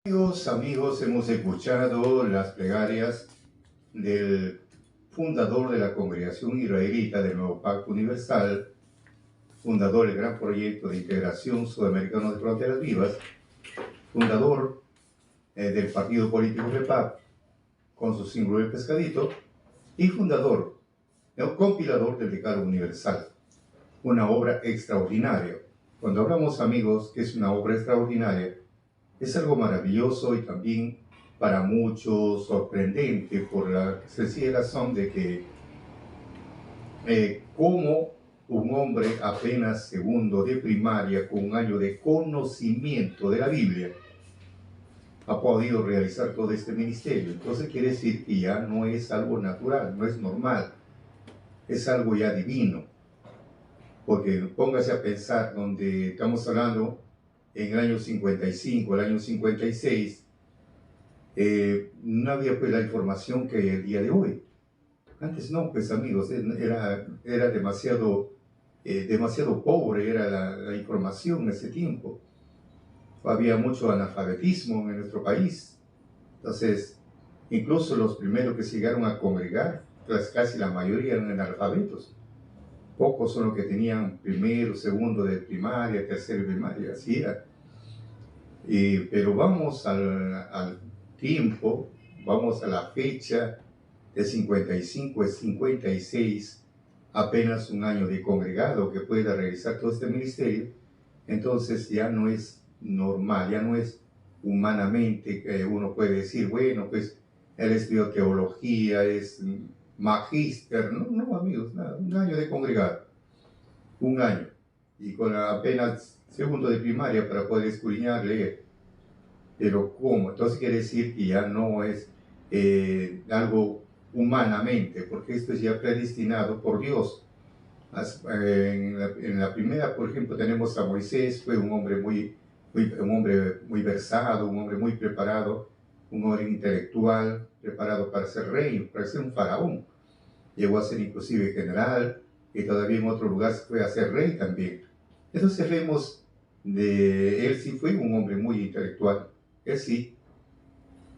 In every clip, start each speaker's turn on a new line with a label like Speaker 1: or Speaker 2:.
Speaker 1: Amigos, hemos escuchado las plegarias del fundador de la Congregación Israelita del Nuevo Pacto Universal, fundador del gran proyecto de integración sudamericano de fronteras vivas, fundador del partido político REPAP, con su símbolo del pescadito, y fundador, compilador del Decálogo Universal, una obra extraordinaria. Cuando hablamos, amigos, que es una obra extraordinaria, es algo maravilloso y también para muchos sorprendente por la sencilla razón de que como un hombre apenas segundo de primaria con un año de conocimiento de la Biblia ha podido realizar todo este ministerio. Entonces quiere decir que ya no es algo natural, no es normal, es algo ya divino. Porque póngase a pensar, donde estamos hablando en el año 55, el año 56, no había pues la información que hay el día de hoy. Antes no, pues amigos, era demasiado pobre era la información en ese tiempo. Había mucho analfabetismo en nuestro país. Entonces, incluso los primeros que se llegaron a congregar, pues casi la mayoría eran analfabetos. Pocos son los que tenían primero, segundo de primaria, tercero de primaria, así era. Pero vamos al tiempo, vamos a la fecha de 55 a 56, apenas un año de congregado que pueda realizar todo este ministerio. Entonces ya no es normal, ya no es humanamente que uno puede decir, bueno, pues él estudió teología, es magíster. No, amigos, nada, un año de congregado, un año, y con apenas segundo de primaria para poder escudriñar, leer. Pero ¿cómo? Entonces quiere decir que ya no es algo humanamente, porque esto es ya predestinado por Dios. En la primera, por ejemplo, tenemos a Moisés. Fue un hombre muy versado, un hombre muy preparado, un hombre intelectual, preparado para ser rey, para ser un faraón. Llegó a ser inclusive general, y todavía en otro lugar fue a ser rey también. Entonces vemos de él, sí fue un hombre muy intelectual, él sí,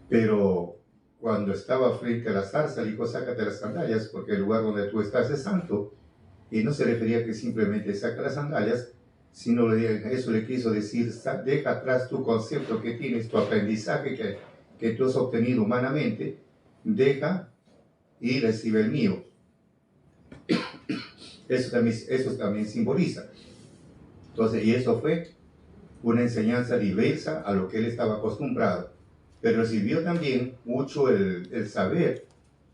Speaker 1: pero cuando estaba frente a la zarza, le dijo, sácate las sandalias, porque el lugar donde tú estás es santo. Y no se refería que simplemente saca las sandalias, sino eso le quiso decir, deja atrás tu concepto que tienes, tu aprendizaje que tú has obtenido humanamente, deja y recibe el mío. Eso también simboliza. Entonces, y eso fue una enseñanza diversa a lo que él estaba acostumbrado. Pero le sirvió también mucho el saber,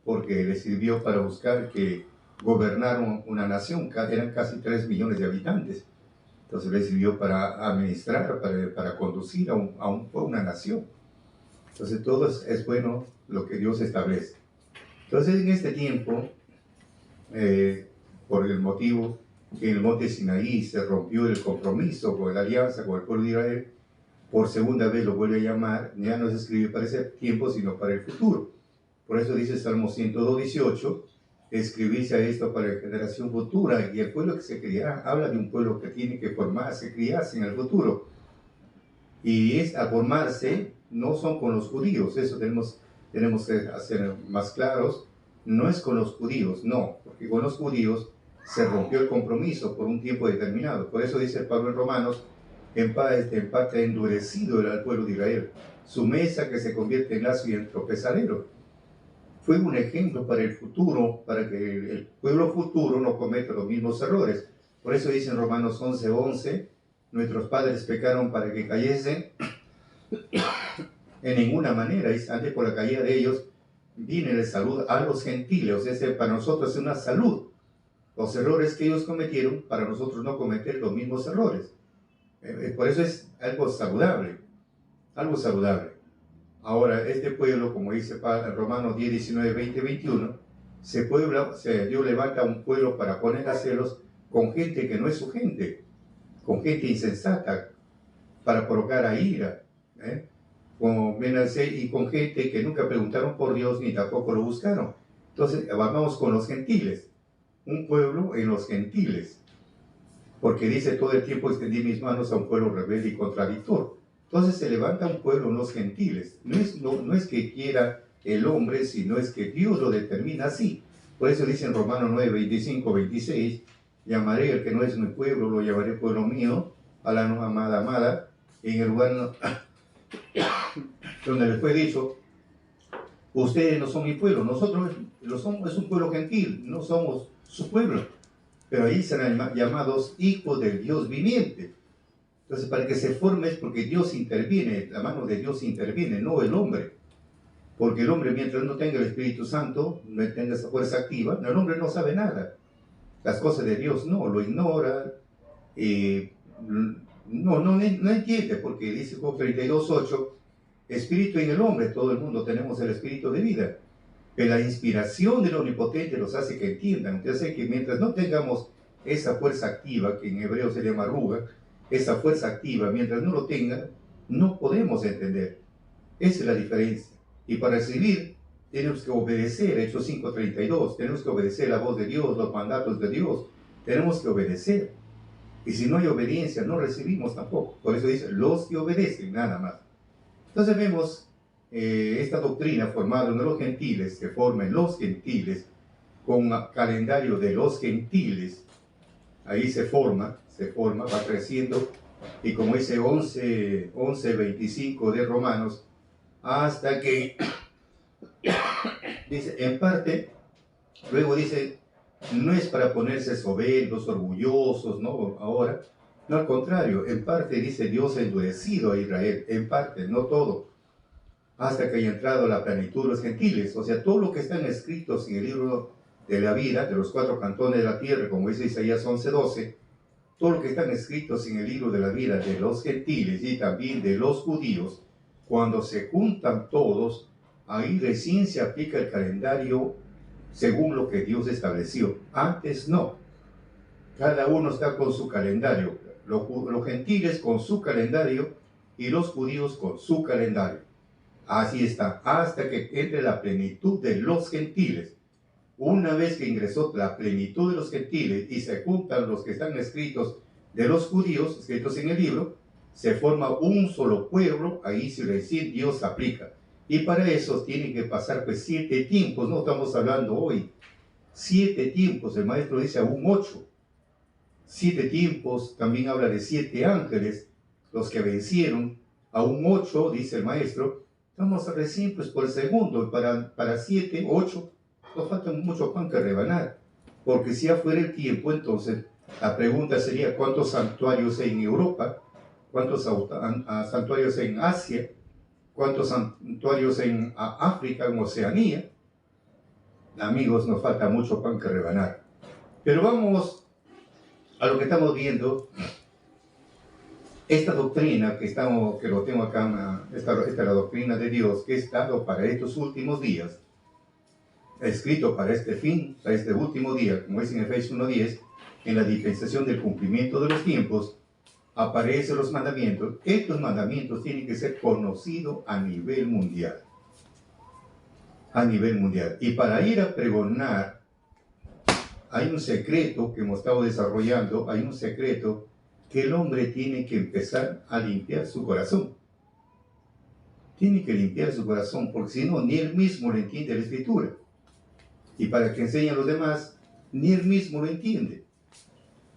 Speaker 1: porque le sirvió para buscar que gobernaron una nación, eran casi 3 millones de habitantes. Entonces le sirvió para administrar, para conducir a una nación. Entonces todo es bueno lo que Dios establece. Entonces en este tiempo, por el motivo que en el monte Sinaí se rompió el compromiso con la alianza con el pueblo de Israel, por segunda vez lo vuelve a llamar, ya no se escribe para ese tiempo, sino para el futuro. Por eso dice Salmo 118, escribirse a esto para la generación futura, y el pueblo que se criará, habla de un pueblo que tiene que formarse, criarse en el futuro. Y es a formarse, no son con los judíos, eso tenemos que hacer más claros, no es con los judíos, no, porque con los judíos se rompió el compromiso por un tiempo determinado. Por eso dice Pablo en Romanos, en parte ha endurecido al pueblo de Israel, su mesa que se convierte en lazo y en tropezadero. Fue un ejemplo para el futuro, para que el pueblo futuro no cometa los mismos errores. Por eso dice en Romanos 11:11, nuestros padres pecaron para que cayesen. En ninguna manera, antes por la caída de ellos, viene la salud a los gentiles. O sea, para nosotros es una salud. Los errores que ellos cometieron, para nosotros no cometer los mismos errores. Por eso es algo saludable, algo saludable. Ahora, este pueblo, como dice Romanos 10, 19, 20, 21, Dios levanta un pueblo para poner a celos con gente que no es su gente, con gente insensata, para provocar a ira, y con gente que nunca preguntaron por Dios ni tampoco lo buscaron. Entonces, vamos con los gentiles, un pueblo en los gentiles, porque dice todo el tiempo extendí mis manos a un pueblo rebelde y contradictor. Entonces se levanta un pueblo, los gentiles. No es que quiera el hombre, sino es que Dios lo determina así. Por eso dice en Romanos 9, 25, 26, llamaré al que no es mi pueblo, lo llamaré pueblo mío, a la no amada, en el lugar donde les fue dicho, ustedes no son mi pueblo, nosotros es un pueblo gentil, no somos su pueblo. Pero ahí serán llamados hijos del Dios viviente. Entonces, para que se forme es porque Dios interviene, la mano de Dios interviene, no el hombre. Porque el hombre, mientras no tenga el Espíritu Santo, no tenga esa fuerza activa, el hombre no sabe nada. Las cosas de Dios no, lo ignora, no entiende, porque dice Job 32:8, espíritu en el hombre, todo el mundo tenemos el espíritu de vida. Pero la inspiración del Omnipotente los hace que entiendan. Entonces, que mientras no tengamos esa fuerza activa, que en hebreo se llama ruga, esa fuerza activa, mientras no lo tengan, no podemos entender. Esa es la diferencia. Y para recibir, tenemos que obedecer, Hechos 5:32, tenemos que obedecer la voz de Dios, los mandatos de Dios, tenemos que obedecer. Y si no hay obediencia, no recibimos tampoco. Por eso dice, los que obedecen, nada más. Entonces vemos esta doctrina formada en los gentiles, que forman los gentiles, con calendario de los gentiles, ahí se forma, va creciendo, y como dice 11:25 de Romanos, hasta que, dice, en parte, luego dice, no es para ponerse soberbios, orgullosos, ¿no? Ahora, no, al contrario, en parte dice Dios ha endurecido a Israel, en parte, no todo, hasta que haya entrado la plenitud de los gentiles. O sea, todo lo que están escritos en el libro de la vida, de los 4 cantones de la tierra, como dice Isaías 11:12, todo lo que están escritos en el libro de la vida de los gentiles y también de los judíos, cuando se juntan todos, ahí recién se aplica el calendario según lo que Dios estableció. Antes no. Cada uno está con su calendario. Los gentiles con su calendario y los judíos con su calendario. Así está, hasta que entre la plenitud de los gentiles. Una vez que ingresó la plenitud de los gentiles y se juntan los que están escritos de los judíos, escritos en el libro, se forma un solo pueblo, ahí sí recién Dios aplica. Y para eso tienen que pasar pues 7 tiempos, no estamos hablando hoy, 7 tiempos, el maestro dice aún 8. 7 tiempos, también habla de 7 ángeles, los que vencieron, aún 8, dice el maestro. Estamos recién pues por el segundo, para 7, 8, nos falta mucho pan que rebanar, porque si ya fuera el tiempo, entonces la pregunta sería ¿cuántos santuarios hay en Europa? ¿Cuántos santuarios en Asia? ¿Cuántos santuarios en África, en Oceanía? Amigos, nos falta mucho pan que rebanar. Pero vamos a lo que estamos viendo. Esta doctrina que lo tengo acá, esta es la doctrina de Dios que es dado para estos últimos días, escrito para este fin, para este último día, como dice en Efesios 1:10, en la dispensación del cumplimiento de los tiempos, aparecen los mandamientos. Estos mandamientos tienen que ser conocidos a nivel mundial. A nivel mundial. Y para ir a pregonar, hay un secreto que hemos estado desarrollando, hay un secreto que el hombre tiene que empezar a limpiar su corazón. Tiene que limpiar su corazón, porque si no, ni él mismo le entiende la Escritura. Y para que enseñe a los demás, ni él mismo lo entiende.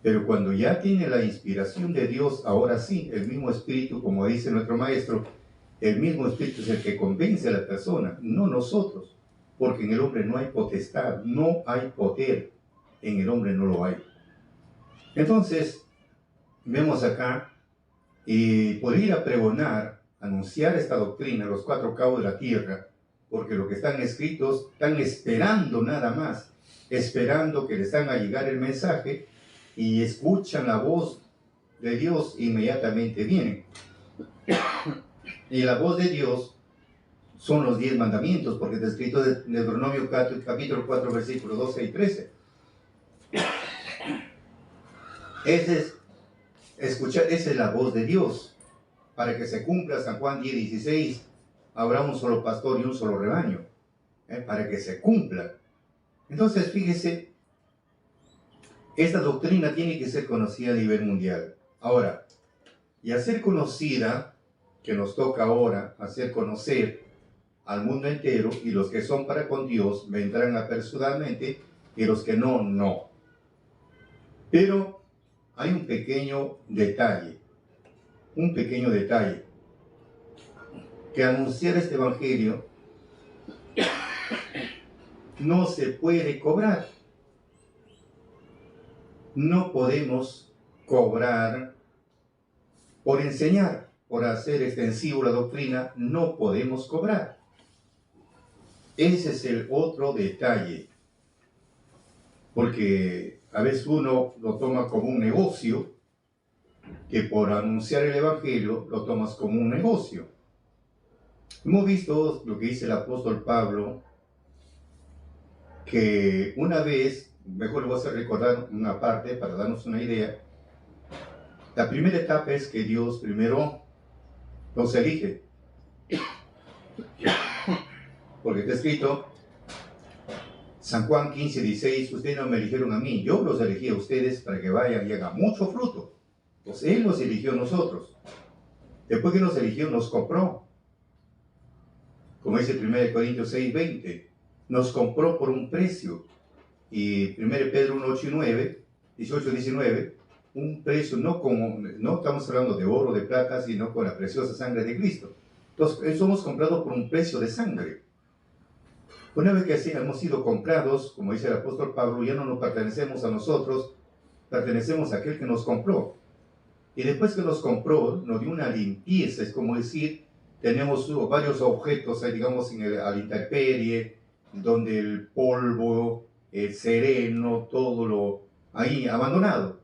Speaker 1: Pero cuando ya tiene la inspiración de Dios, ahora sí, el mismo Espíritu, como dice nuestro Maestro, el mismo Espíritu es el que convence a la persona, no nosotros. Porque en el hombre no hay potestad, no hay poder. En el hombre no lo hay. Entonces, vemos acá, por ir a pregonar, anunciar esta doctrina a los 4 cabos de la tierra, porque lo que están escritos, están esperando nada más, esperando que les haga llegar el mensaje, y escuchan la voz de Dios, inmediatamente vienen. Y la voz de Dios son los 10 mandamientos, porque está escrito en Deuteronomio capítulo 4, versículos 12 y 13. Esa es la voz de Dios, para que se cumpla San Juan 10:16, habrá un solo pastor y un solo rebaño, para que se cumpla. Entonces, fíjese, esta doctrina tiene que ser conocida a nivel mundial. Ahora, y al ser conocida, que nos toca ahora hacer conocer al mundo entero, y los que son para con Dios vendrán apresuradamente, y los que no, no. Pero hay un pequeño detalle, que anunciar este evangelio no se puede cobrar. No podemos cobrar por enseñar, por hacer extensivo la doctrina, no podemos cobrar. Ese es el otro detalle, porque a veces uno lo toma como un negocio, que por anunciar el evangelio lo tomas como un negocio. Hemos visto lo que dice el apóstol Pablo, que una vez, mejor le voy a hacer recordar una parte para darnos una idea. La primera etapa es que Dios primero nos elige, porque está escrito, San Juan 15:16, ustedes no me eligieron a mí, yo los elegí a ustedes para que vayan y hagan mucho fruto. Pues Él nos eligió a nosotros. Después que nos eligió, nos compró. Como dice 1 Corintios 6:20, nos compró por un precio. Y 1 Pedro 1:8 y 19, un precio no estamos hablando de oro, de plata, sino con la preciosa sangre de Cristo. Entonces, somos comprados por un precio de sangre. Una vez que así hemos sido comprados, como dice el apóstol Pablo, ya no nos pertenecemos a nosotros, pertenecemos a aquel que nos compró. Y después que nos compró, nos dio una limpieza, es como decir, tenemos varios objetos, digamos, a la intemperie, donde el polvo, el sereno, todo lo ahí abandonado.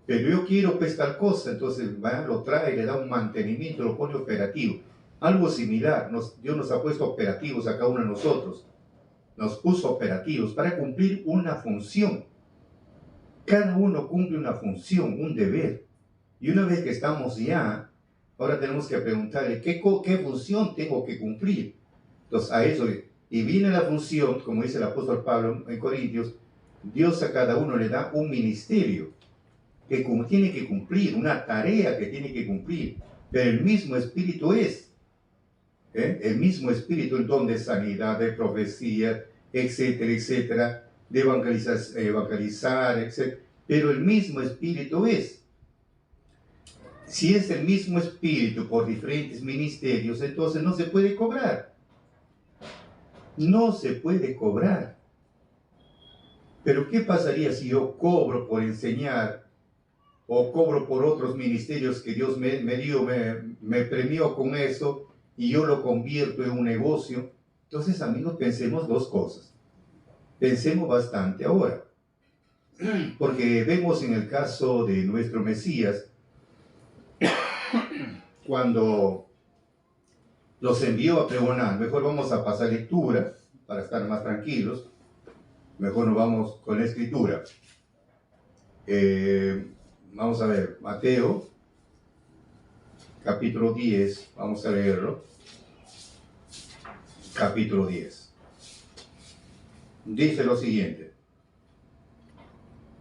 Speaker 1: Pero yo quiero pescar cosa, entonces lo trae, le da un mantenimiento, lo pone operativo. Algo similar, Dios nos ha puesto operativos a cada uno de nosotros. Nos puso operativos para cumplir una función. Cada uno cumple una función, un deber. Y una vez que estamos ya, ahora tenemos que preguntarle, ¿qué función tengo que cumplir? Entonces, a eso, y viene la función, como dice el apóstol Pablo en Corintios, Dios a cada uno le da un ministerio que tiene que cumplir, una tarea que tiene que cumplir, pero el mismo Espíritu es. El mismo Espíritu, el don de sanidad, de profecía, etcétera, etcétera, de evangelizar, etcétera, pero el mismo Espíritu es. Si es el mismo Espíritu por diferentes ministerios, entonces no se puede cobrar. No se puede cobrar. Pero ¿qué pasaría si yo cobro por enseñar o cobro por otros ministerios que Dios me dio, me premió con eso y yo lo convierto en un negocio? Entonces, amigos, pensemos dos cosas. Pensemos bastante ahora. Porque vemos en el caso de nuestro Mesías, cuando los envió a pregonar, mejor vamos a pasar lectura para estar más tranquilos, mejor nos vamos con la escritura. Vamos a ver, Mateo, capítulo 10, vamos a leerlo. Capítulo 10. Dice lo siguiente.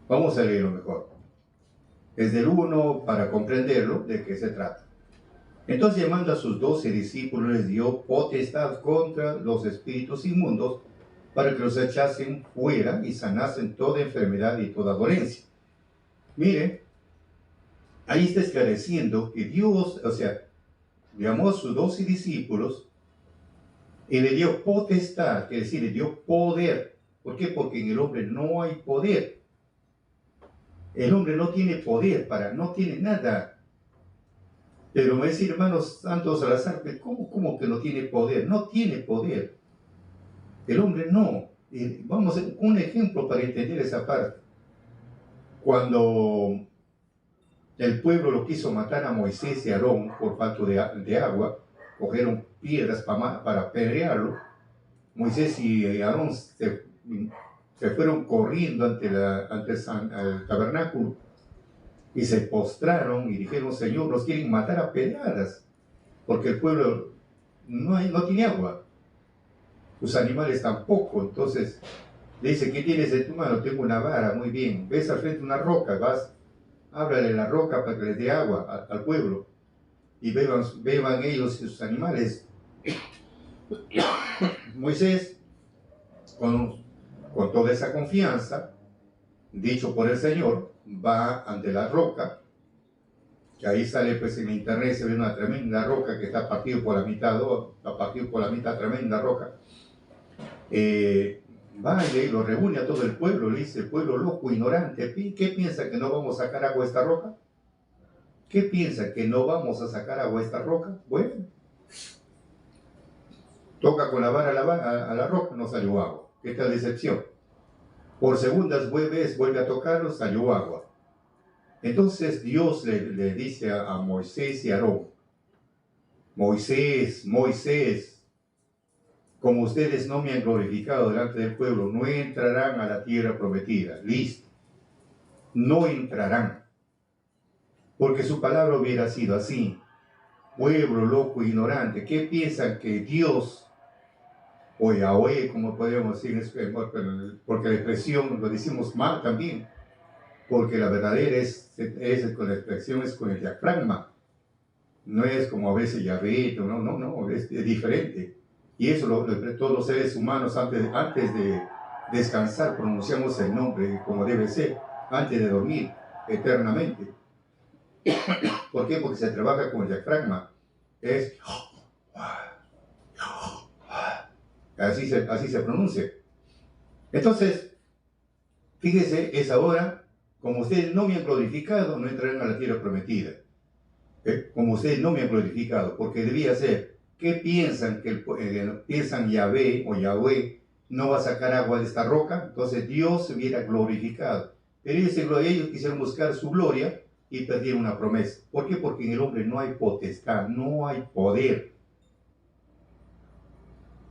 Speaker 1: Vamos a leerlo mejor. Desde el 1 para comprenderlo de qué se trata. Entonces, llamando a sus 12 discípulos, les dio potestad contra los espíritus inmundos para que los echasen fuera y sanasen toda enfermedad y toda dolencia. Mire, ahí está esclareciendo que Dios, llamó a sus 12 discípulos y le dio potestad, quiere decir, le dio poder. ¿Por qué? Porque en el hombre no hay poder. El hombre no tiene poder no tiene nada. Pero me dice, hermanos Santos Salazar, ¿cómo que no tiene poder? No tiene poder. El hombre no. Vamos a un ejemplo para entender esa parte. Cuando el pueblo lo quiso matar a Moisés y Aarón por falta de agua, cogieron piedras para apedrearlo. Moisés y Aarón se fueron corriendo ante el tabernáculo y se postraron y dijeron, Señor, nos quieren matar a pedradas, porque el pueblo no tiene agua, los animales tampoco. Entonces le dice, ¿qué tienes en tu mano? Tengo una vara. Muy bien, ves al frente una roca, háblale a la roca para que les dé agua al pueblo. y beban ellos y sus animales. Moisés, con toda esa confianza, dicho por el Señor, va ante la roca, que ahí sale pues en internet, se ve una tremenda roca que está partido por la mitad, tremenda roca. Va y lo reúne a todo el pueblo, le dice: pueblo loco, ignorante, ¿qué piensa, que no vamos a sacar agua a esta roca? ¿Qué piensa, que no vamos a sacar agua a esta roca? Bueno, toca con la vara a la roca, no salió agua. ¿Qué tal decepción? Por segundas vuelve a tocarlo, salió agua. Entonces Dios le dice a Moisés y a Aarón: Moisés, como ustedes no me han glorificado delante del pueblo, no entrarán a la tierra prometida. Listo. No entrarán. Porque su palabra hubiera sido así: pueblo loco, ignorante, ¿qué piensan, que Dios, o Yahweh, como podemos decir, porque la expresión lo decimos mal también, porque la verdadera con la expresión es con el diafragma, no es como a veces Yahvé, no, es diferente. Y eso todos los seres humanos antes de descansar pronunciamos el nombre como debe ser, antes de dormir eternamente. ¿Por qué? Porque se trabaja con el diafragma. Es así se pronuncia. Entonces, fíjese, es ahora: como ustedes no me han glorificado, no entrarán a la tierra prometida. Como ustedes no me han glorificado, porque debía ser: ¿qué piensan, piensan Yahvé o Yahweh no va a sacar agua de esta roca? Entonces Dios se hubiera glorificado. Pero ellos quisieron buscar su gloria y perdieron una promesa. ¿Por qué? Porque en el hombre no hay potestad, no hay poder.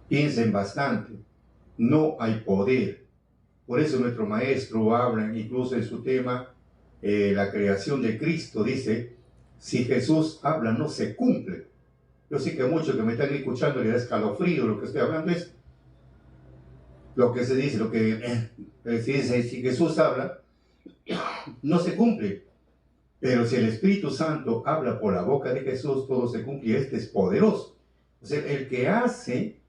Speaker 1: Piensen bastante, no hay poder. Por eso nuestro maestro habla, incluso en su tema, la creación de Cristo, dice: si Jesús habla, no se cumple. Yo sé que a muchos que me están escuchando les da escalofrío lo que estoy hablando, es lo que se dice, se dice: si Jesús habla, no se cumple. Pero si el Espíritu Santo habla por la boca de Jesús, todo se cumple, y este es poderoso. O sea, el que hace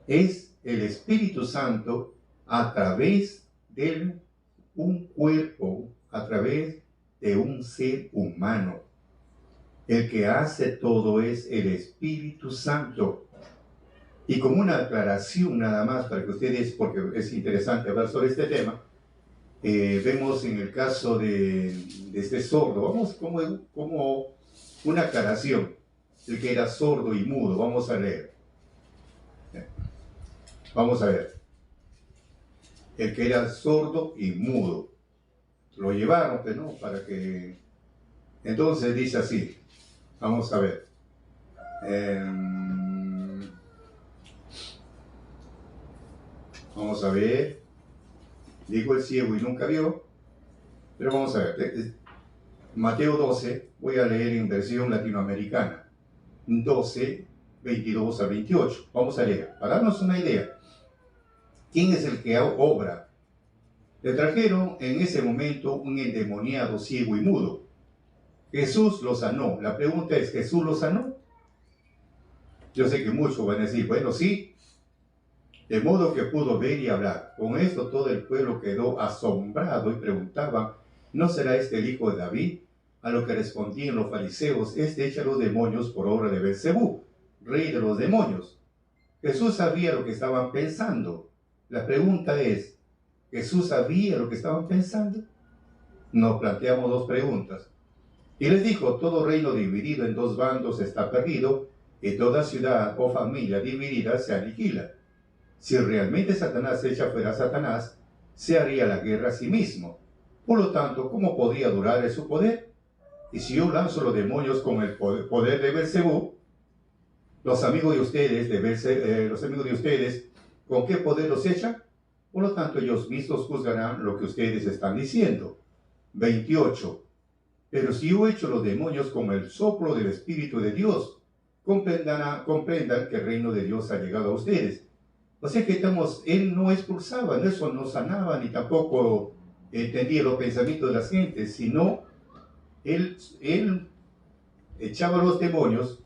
Speaker 1: es el Espíritu Santo a través de un cuerpo, a través de un ser humano. El que hace todo es el Espíritu Santo. Y como una aclaración nada más para que ustedes, porque es interesante hablar sobre este tema, vemos en el caso de este sordo, vamos como una aclaración: el que era sordo y mudo. Vamos a leer. Vamos a ver. El que era sordo y mudo. Lo llevaron, pues, ¿no? Para que... Entonces dice así. Vamos a ver. Vamos a ver. Dijo el ciego y nunca vio. Pero vamos a ver. Mateo 12, voy a leer en versión latinoamericana. 12, 22 a 28. Vamos a leer, para darnos una idea. ¿Quién es el que obra? Le trajeron en ese momento un endemoniado ciego y mudo. Jesús lo sanó. La pregunta es: ¿Jesús lo sanó? Yo sé que muchos van a decir: bueno, sí. De modo que pudo ver y hablar. Con esto todo el pueblo quedó asombrado y preguntaba: ¿no será este el hijo de David? A lo que respondían los fariseos: este echa los demonios por obra de Beelzebú, rey de los demonios. Jesús sabía lo que estaban pensando. La pregunta es: ¿Jesús sabía lo que estaban pensando? Nos planteamos dos preguntas. Y les dijo: todo reino dividido en dos bandos está perdido, y toda ciudad o familia dividida se aniquila. Si realmente Satanás echa fuera a Satanás, se haría la guerra a sí mismo. Por lo tanto, ¿cómo podría durar su poder? Y si yo lanzo los demonios con el poder de Beelzebú, los amigos de ustedes, ¿con qué poder los echan? Por lo tanto, ellos mismos juzgarán lo que ustedes están diciendo. 28. Pero si yo echo los demonios con el soplo del Espíritu de Dios, comprendan que el reino de Dios ha llegado a ustedes. O sea que él no expulsaba, eso no sanaba, ni tampoco entendía los pensamientos de las gentes, sino él echaba los demonios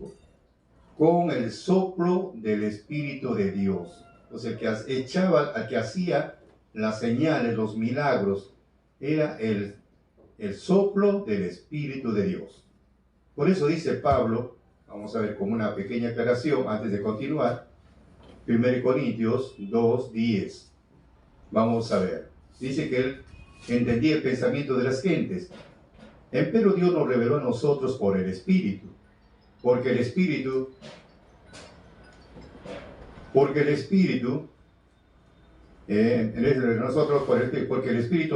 Speaker 1: con el soplo del Espíritu de Dios. O sea, el que echaba, al que hacía las señales, los milagros, era el soplo del Espíritu de Dios. Por eso dice Pablo, vamos a ver como una pequeña aclaración antes de continuar, 1 Corintios 2:10. Vamos a ver. Dice que él entendía el pensamiento de las gentes. Empero Dios nos reveló a nosotros por el Espíritu. Porque el Espíritu, porque el Espíritu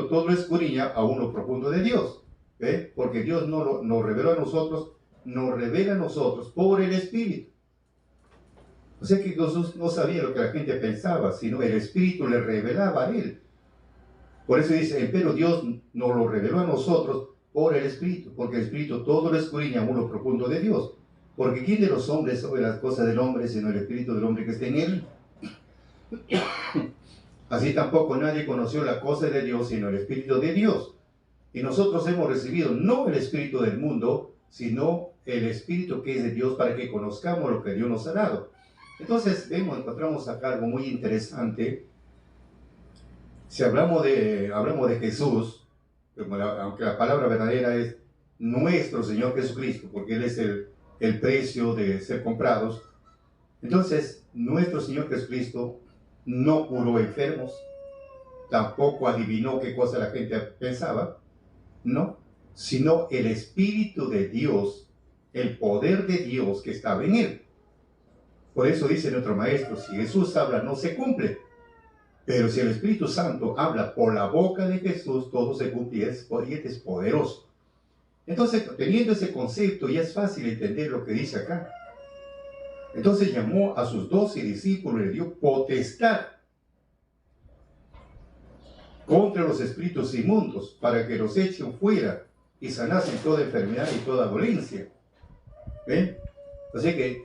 Speaker 1: todo lo escudriña a uno profundo de Dios. Porque Dios nos reveló a nosotros, nos revela a nosotros por el Espíritu. O sea que Jesús no sabía lo que la gente pensaba, sino el Espíritu le revelaba a él. Por eso dice, pero Dios nos lo reveló a nosotros por el Espíritu, porque el Espíritu todo lo escudriña a uno profundo de Dios. Porque ¿quién de los hombres sabe las cosas del hombre, sino el Espíritu del hombre que está en él? Así tampoco nadie conoció la cosa de Dios, sino el Espíritu de Dios. Y nosotros hemos recibido no el Espíritu del mundo, sino el Espíritu que es de Dios, para que conozcamos lo que Dios nos ha dado. Entonces, encontramos acá algo muy interesante. Si hablamos de Jesús, aunque la palabra verdadera es nuestro Señor Jesucristo, porque Él es el precio de ser comprados. Entonces, nuestro Señor Jesucristo no curó enfermos, tampoco adivinó qué cosa la gente pensaba, no, sino el Espíritu de Dios, el poder de Dios que estaba en Él. Por eso dice nuestro Maestro, si Jesús habla, no se cumple. Pero si el Espíritu Santo habla por la boca de Jesús, todo se cumple y es poderoso. Entonces, teniendo ese concepto, ya es fácil entender lo que dice acá. Entonces llamó a sus 12 discípulos y le dio potestad contra los espíritus inmundos, para que los echen fuera y sanasen toda enfermedad y toda dolencia. ¿Ven? Así que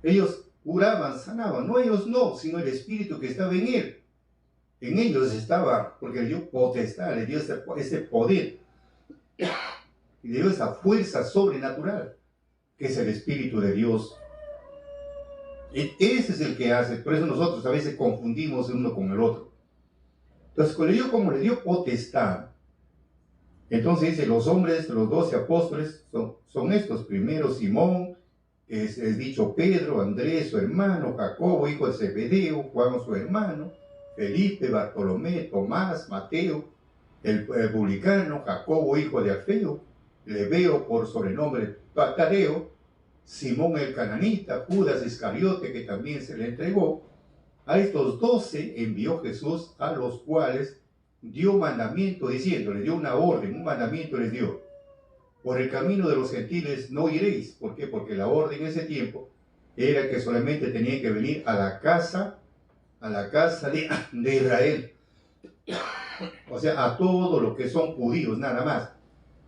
Speaker 1: ellos curaban, sanaban, no ellos no, sino el Espíritu que estaba en él. En ellos estaba, porque le dio potestad, le dio ese poder, y le dio esa fuerza sobrenatural, que es el Espíritu de Dios. Ese es el que hace, por eso nosotros a veces confundimos uno con el otro. Entonces, como le dio potestad, entonces dice, los hombres, los 12 apóstoles, son estos. Primero Simón, es dicho Pedro, Andrés, su hermano, Jacobo, hijo de Zebedeo, Juan, su hermano, Felipe, Bartolomé, Tomás, Mateo, el publicano, Jacobo, hijo de Alfeo, Lebeo, por sobrenombre Tadeo, Simón el cananita, Judas Iscariote, que también se le entregó. A estos 12 envió Jesús, a los cuales dio mandamiento diciendo, le dio una orden, un mandamiento les dio. Por el camino de los gentiles no iréis. ¿Por qué? Porque la orden en ese tiempo era que solamente tenían que venir a la casa de Israel. O sea, a todo lo que son judíos, nada más.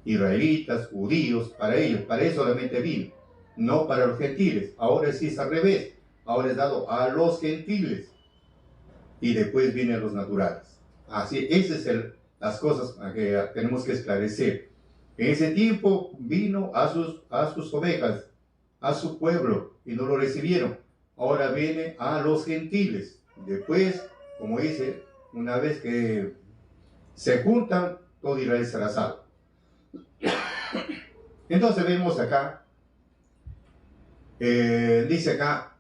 Speaker 1: Israelitas, judíos, para ellos, para eso solamente vino. No para los gentiles. Ahora sí es al revés. Ahora es dado a los gentiles. Y después vienen los naturales. Así, esas son las cosas que tenemos que esclarecer. En ese tiempo vino a sus ovejas, a su pueblo, y no lo recibieron. Ahora viene a los gentiles. Después, como dice, una vez que se juntan, todo Israel será salvo. Entonces vemos acá, dice acá,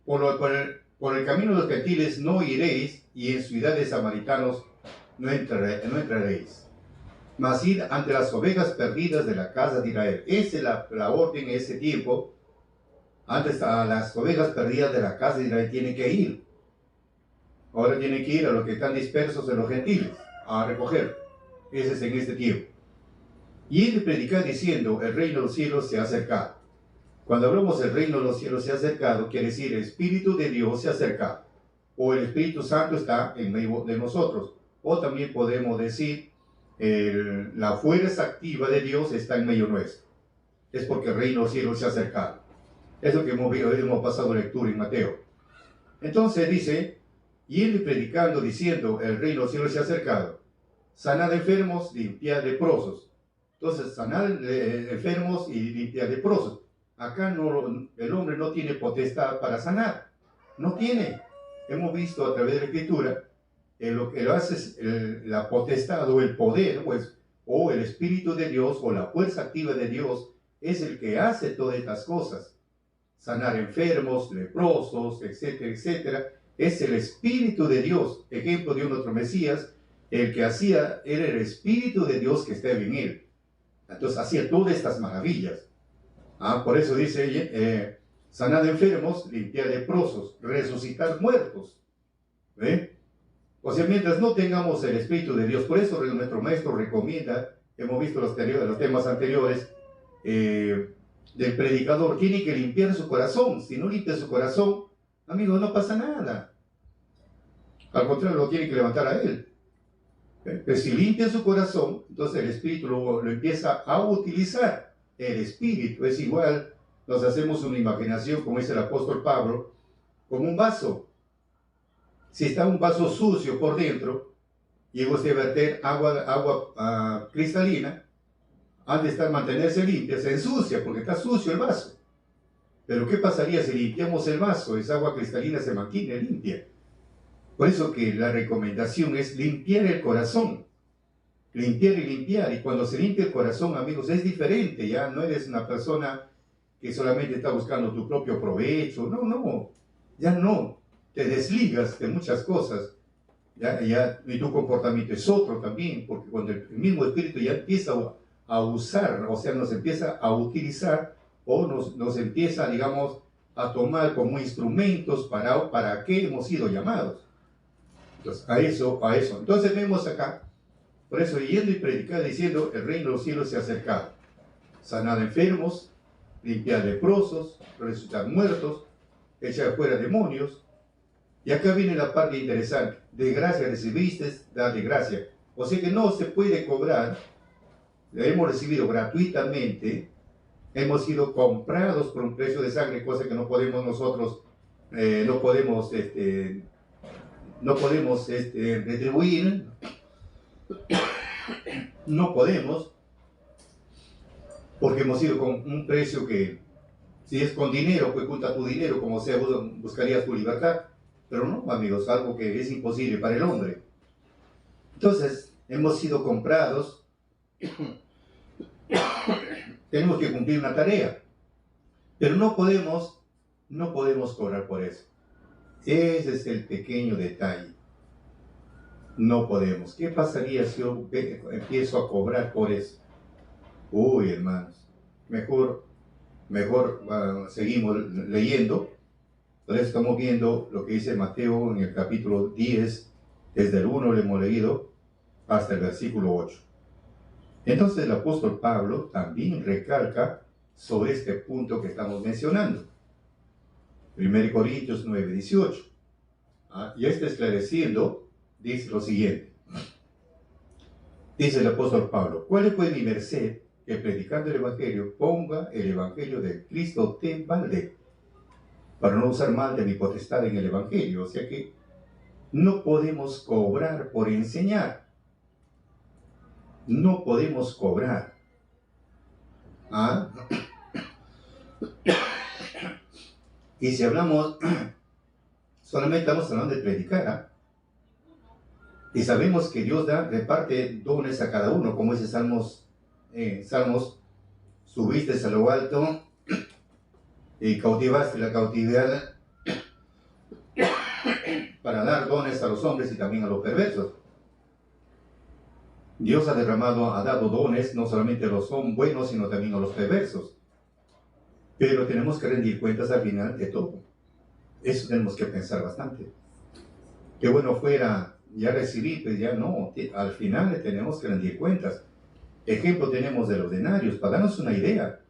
Speaker 1: por el camino de los gentiles no iréis, y en ciudades samaritanos no entraréis. Mas id ante las ovejas perdidas de la casa de Israel. Esa es la orden en ese tiempo. Antes a las ovejas perdidas de la casa de Israel tienen que ir. Ahora tienen que ir a los que están dispersos en los gentiles, a recoger. Ese es en este tiempo. Y él predica diciendo, el reino de los cielos se ha acercado. Cuando hablamos del reino de los cielos se ha acercado, quiere decir el Espíritu de Dios se ha acercado. O el Espíritu Santo está en medio de nosotros. O también podemos decir, la fuerza activa de Dios está en medio nuestro. Es porque el reino de los cielos se ha acercado. Es lo que hemos pasado lectura en Mateo. Entonces dice, y él predicando diciendo, el reino de los cielos se ha acercado. Sanad enfermos, limpiad leprosos. Entonces, sanar enfermos y limpiar leprosos. Acá no, el hombre no tiene potestad para sanar. No tiene. Hemos visto a través de la Escritura lo que lo hace es la potestad o el poder, pues, o el Espíritu de Dios o la fuerza activa de Dios es el que hace todas estas cosas. Sanar enfermos, leprosos, etcétera, etcétera. Es el Espíritu de Dios. Ejemplo de otro Mesías, el que hacía era el Espíritu de Dios que estaba en él. Entonces hacía todas estas maravillas. Por eso dice, sanar enfermos, limpiar leprosos, resucitar muertos. O sea, mientras no tengamos el Espíritu de Dios, por eso nuestro maestro recomienda, hemos visto los temas anteriores, del predicador, tiene que limpiar su corazón. Si no limpia su corazón, amigo, no pasa nada. Al contrario, lo tiene que levantar a él. Pero si limpia su corazón, entonces el Espíritu lo empieza a utilizar. El Espíritu es igual, nos hacemos una imaginación, como dice el apóstol Pablo, como un vaso. Si está un vaso sucio por dentro, y usted verter agua cristalina, antes de mantenerse limpia, se ensucia porque está sucio el vaso. Pero ¿qué pasaría si limpiamos el vaso? Esa agua cristalina se mantiene limpia. Por eso que la recomendación es limpiar el corazón. Limpiar y limpiar. Y cuando se limpia el corazón, amigos, es diferente. Ya no eres una persona que solamente está buscando tu propio provecho. No, no. Ya no. Te desligas de muchas cosas. Y tu comportamiento es otro también. Porque cuando el mismo espíritu ya empieza a usar, o sea, nos empieza a utilizar o nos empieza, digamos, a tomar como instrumentos para qué hemos sido llamados. Entonces, a eso. Entonces vemos acá, por eso yendo y predicar diciendo, el reino de los cielos se ha acercado. Sanar enfermos, limpiar leprosos, resucitar muertos, echar fuera demonios. Y acá viene la parte interesante. De gracia recibiste, da de gracia. O sea que no se puede cobrar. Hemos recibido gratuitamente. Hemos sido comprados por un precio de sangre, cosa que no podemos nosotros, no podemos retribuir. No podemos, porque hemos sido con un precio que, si es con dinero, pues junta tu dinero, como sea, buscarías tu libertad. Pero no, amigos, algo que es imposible para el hombre. Entonces, hemos sido comprados. Tenemos que cumplir una tarea, pero no podemos cobrar por eso. Ese es el pequeño detalle. No podemos. ¿Qué pasaría si yo empiezo a cobrar por eso? Uy, hermanos, mejor seguimos leyendo. Entonces estamos viendo lo que dice Mateo en el capítulo 10, desde el 1 lo hemos leído hasta el versículo 8. Entonces el apóstol Pablo también recalca sobre este punto que estamos mencionando. 1 Corintios 9, 18. Y está esclareciendo, dice lo siguiente. Dice el apóstol Pablo, ¿cuál es pues mi merced que predicando el Evangelio ponga el Evangelio de Cristo de balde, para no usar mal de mi potestad en el Evangelio? O sea que no podemos cobrar por enseñar. No podemos cobrar. Y si hablamos, solamente estamos hablando de predicar. Y sabemos que Dios reparte dones a cada uno, como dice Salmos, subiste a lo alto y cautivaste la cautividad para dar dones a los hombres y también a los perversos. Dios ha dado dones no solamente a los buenos, sino también a los perversos. Pero tenemos que rendir cuentas al final de todo. Eso tenemos que pensar bastante. Qué bueno fuera ya recibir, pues ya no. Al final le tenemos que rendir cuentas. Ejemplo tenemos de los denarios, para darnos una idea.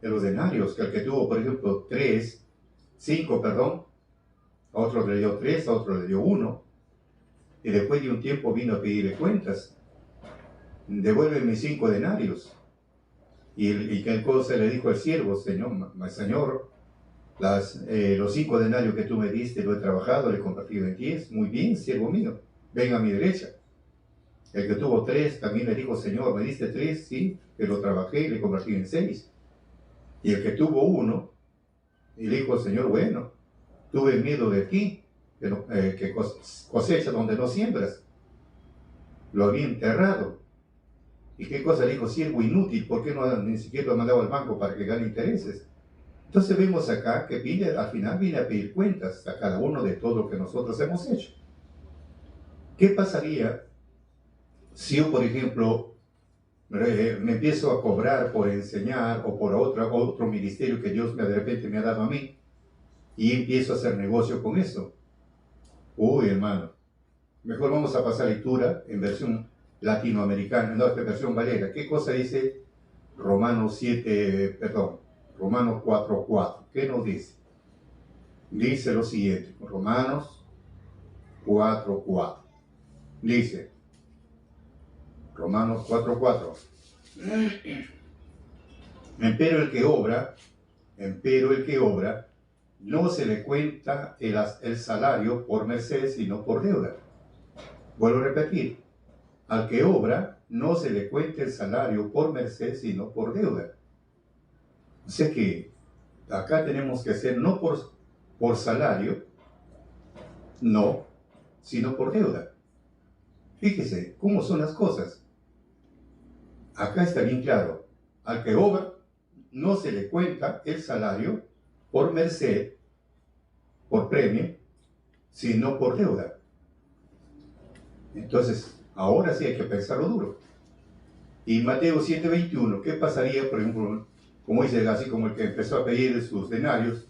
Speaker 1: De los denarios, que el que tuvo, por ejemplo, 5, a otro le dio 3, a otro le dio 1. Y después de un tiempo vino a pedirle cuentas. Devuélveme 5 denarios. Y qué cosa le dijo al siervo, Señor, los 5 denarios que tú me diste, lo he trabajado, lo he convertido en 10. Muy bien, siervo mío, ven a mi derecha. El que tuvo 3 también le dijo, Señor, me diste 3, sí, pero trabajé y le convertí en 6. Y el que tuvo 1, y le dijo, Señor, bueno, tuve miedo de ti, que cosecha donde no siembras. Lo había enterrado. ¿Y qué cosa le dijo? Siervo inútil, ¿por qué no ni siquiera lo mandaba al banco para que gane intereses? Entonces vemos acá que al final viene a pedir cuentas a cada uno de todo lo que nosotros hemos hecho. ¿Qué pasaría si yo, por ejemplo, me empiezo a cobrar por enseñar o por otro ministerio que Dios de repente me ha dado a mí y empiezo a hacer negocio con eso? Uy, hermano, mejor vamos a pasar lectura en versión latinoamericana, no, esta versión valera. ¿Qué cosa dice Romanos 4:4? ¿Qué nos dice? Dice lo siguiente, Romanos 4:4. Dice, Romanos 4:4. Empero el que obra, no se le cuenta el salario por merced, sino por deuda. Vuelvo a repetir, al que obra, no se le cuenta el salario por merced, sino por deuda. O sea que acá tenemos que hacer no por salario, no, sino por deuda. Fíjese cómo son las cosas. Acá está bien claro, al que obra, no se le cuenta el salario por merced, por premio, sino por deuda. Entonces, ahora sí hay que pensarlo duro. Y Mateo 7:21, ¿qué pasaría, por ejemplo, como dice, así como el que empezó a pedir sus denarios,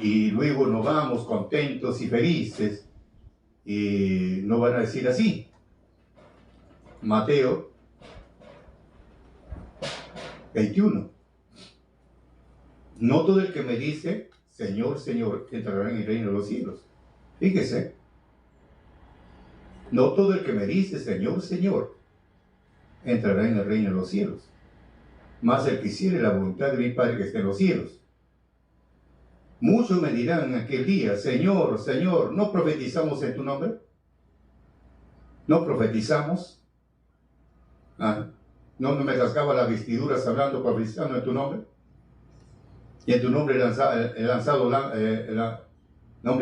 Speaker 1: y luego nos vamos contentos y felices, y no van a decir así? Mateo 21. No todo el que me dice, Señor, Señor, entrará en el reino de los cielos. Fíjese, no todo el que me dice, Señor, Señor, entrará en el reino de los cielos, mas el que hiciere la voluntad de mi Padre que está en los cielos. Muchos me dirán en aquel día, Señor, Señor, ¿no profetizamos en tu nombre? ¿No profetizamos? ¿No me rasgaba las vestiduras hablando, profetizando en tu nombre? Y en tu nombre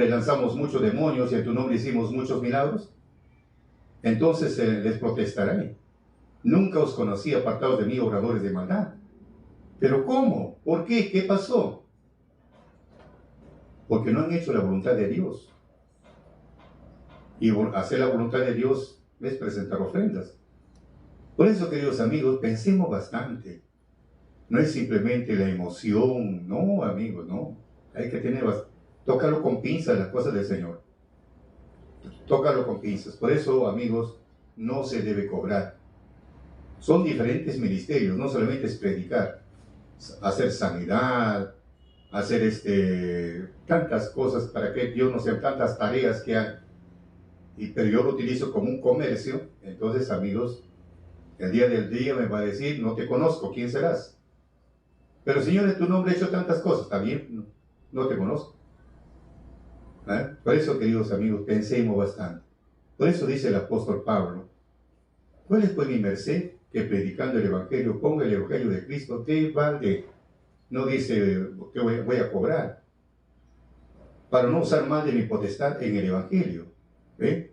Speaker 1: lanzamos muchos demonios y en tu nombre hicimos muchos milagros. Entonces les protestaré. Nunca os conocí, apartados de mí, obradores de maldad. ¿Pero cómo? ¿Por qué? ¿Qué pasó? Porque no han hecho la voluntad de Dios. Y hacer la voluntad de Dios es presentar ofrendas. Por eso, queridos amigos, pensemos bastante. No es simplemente la emoción, no, amigos, no. Hay que tócalo con pinzas las cosas del Señor. Tócalo con pinzas. Por eso, amigos, no se debe cobrar. Son diferentes ministerios, no solamente es predicar, hacer sanidad, hacer tantas cosas para que Dios nos dé tantas tareas que hay. Pero yo lo utilizo como un comercio. Entonces, amigos, el día del día me va a decir, no te conozco, ¿quién serás? Pero Señor, en tu nombre he hecho tantas cosas. Está bien, no te conozco. Por eso, queridos amigos, pensemos bastante. Por eso dice el apóstol Pablo, ¿cuál es pues mi merced? Que predicando el Evangelio, ponga el Evangelio de Cristo, te vale. No dice que voy a cobrar. Para no usar más de mi potestad en el Evangelio.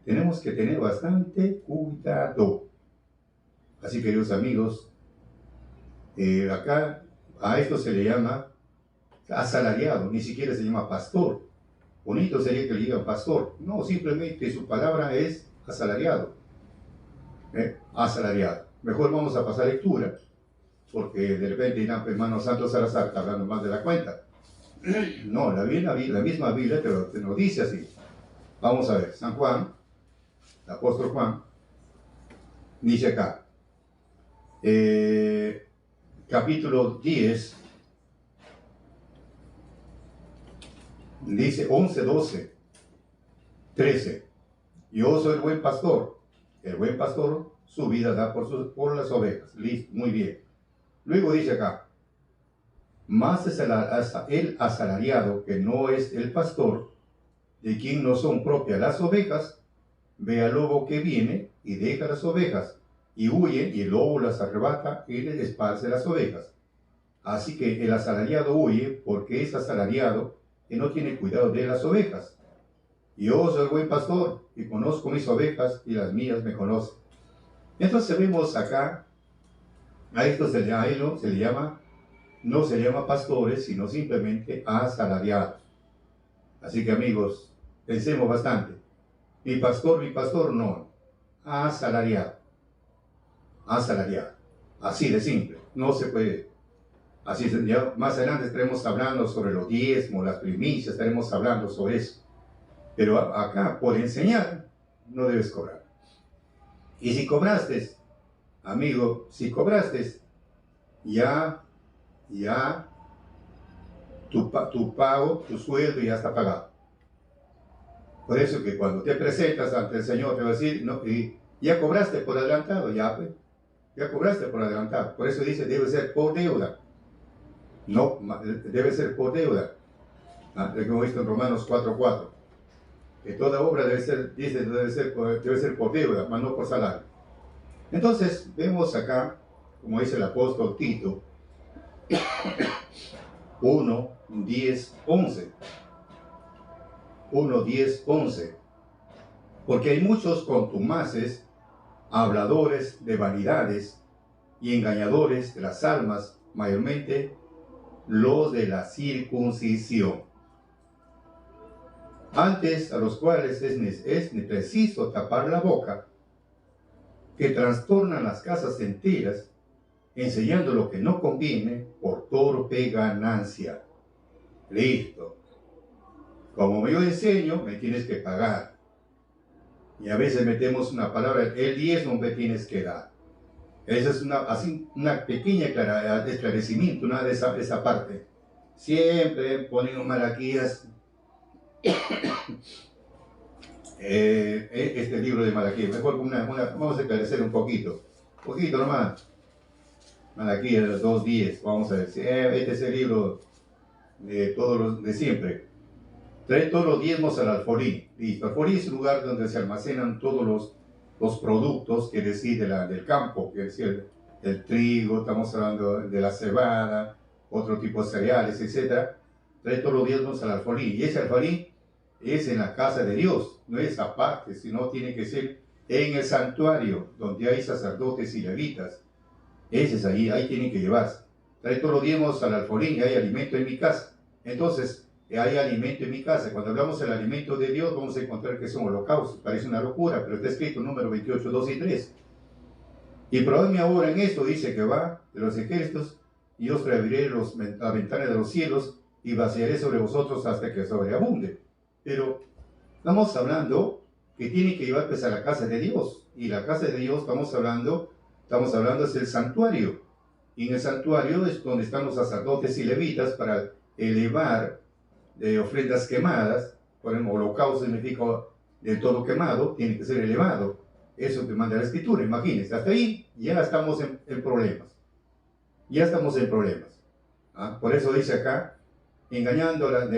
Speaker 1: Tenemos que tener bastante cuidado. Así, queridos amigos, acá a esto se le llama asalariado, ni siquiera se llama pastor. Bonito sería que le digan pastor. No, simplemente su palabra es asalariado. Asalariado. Mejor vamos a pasar lectura, porque de repente dirán, hermano Santo Salazar está hablando más de la cuenta. No, la misma Biblia te lo dice así. Vamos a ver, San Juan, el apóstol Juan, dice acá, capítulo 10, dice 11, 12, 13. Yo soy el buen pastor. El buen pastor su vida da por las ovejas. Listo, muy bien. Luego dice acá, más es el asalariado que no es el pastor, de quien no son propias las ovejas, ve al lobo que viene y deja las ovejas, y huyen, y el lobo las arrebata y les esparce las ovejas. Así que el asalariado huye porque es asalariado y no tiene cuidado de las ovejas. Yo soy el buen pastor y conozco mis ovejas y las mías me conocen. Entonces vemos acá, a esto se le llama, no se llama pastores, sino simplemente asalariados. Así que amigos, pensemos bastante. Mi pastor, no. Asalariado. Asalariado. Así de simple. No se puede. Así es, ya más adelante estaremos hablando sobre los diezmos, las primicias, estaremos hablando sobre eso. Pero acá, por enseñar, no debes cobrar. Y si cobraste, amigo, si cobraste, ya tu pago, tu sueldo ya está pagado. Por eso que cuando te presentas ante el Señor te va a decir, no, y ya cobraste por adelantado, ya cobraste por adelantado. Por eso dice, debe ser por deuda. No, debe ser por deuda. Como hemos visto en Romanos 4:4. Que toda obra debe ser por deuda, mas no por salario. Entonces, vemos acá, como dice el apóstol Tito, 1:10-11. 1:10-11. Porque hay muchos contumaces, habladores de vanidades y engañadores de las almas, mayormente los de la circuncisión. Antes a los cuales es preciso tapar la boca, que trastornan las casas enteras, enseñando lo que no conviene por torpe ganancia. Listo. Como yo enseño, me tienes que pagar. Y a veces metemos una palabra, el diezmo me tienes que dar. Esa es una pequeña esclarecimiento, una de esa parte. Siempre ponen Malaquías, este libro de Malaquías. Mejor vamos a esclarecer un poquito nomás. Malaquías 2:10, vamos a ver. Este es el libro de todos los de siempre. Trae todos los diezmos al alfolí. Listo. Alfolí es un lugar donde se almacenan todos los productos, que decir, del campo, que decir, el trigo, estamos hablando de la cebada, otro tipo de cereales, etc. Trae todos los diezmos al alfolí. Y ese alfolí es en la casa de Dios, no es aparte, sino tiene que ser en el santuario, donde hay sacerdotes y levitas. Ese es ahí tienen que llevarse. Trae todos los diezmos al alfolí, y hay alimento en mi casa. Entonces, hay alimento en mi casa. Cuando hablamos del alimento de Dios, vamos a encontrar que son holocaustos. Parece una locura, pero está escrito número 28, 2 y 3. Y probadme ahora en esto, dice que va de los ejércitos, y os traeré la ventana de los cielos, y vaciaré sobre vosotros hasta que sobreabunde. Pero estamos hablando que tiene que llevar pues a la casa de Dios. Y la casa de Dios, estamos hablando es el santuario. Y en el santuario es donde están los sacerdotes y levitas para elevar ofrendas quemadas. Por ejemplo, holocausto significa de todo quemado, tiene que ser elevado. Eso te manda la escritura, imagínense. Hasta ahí ya estamos en problemas. Ya estamos en problemas. Por eso dice acá, engañadores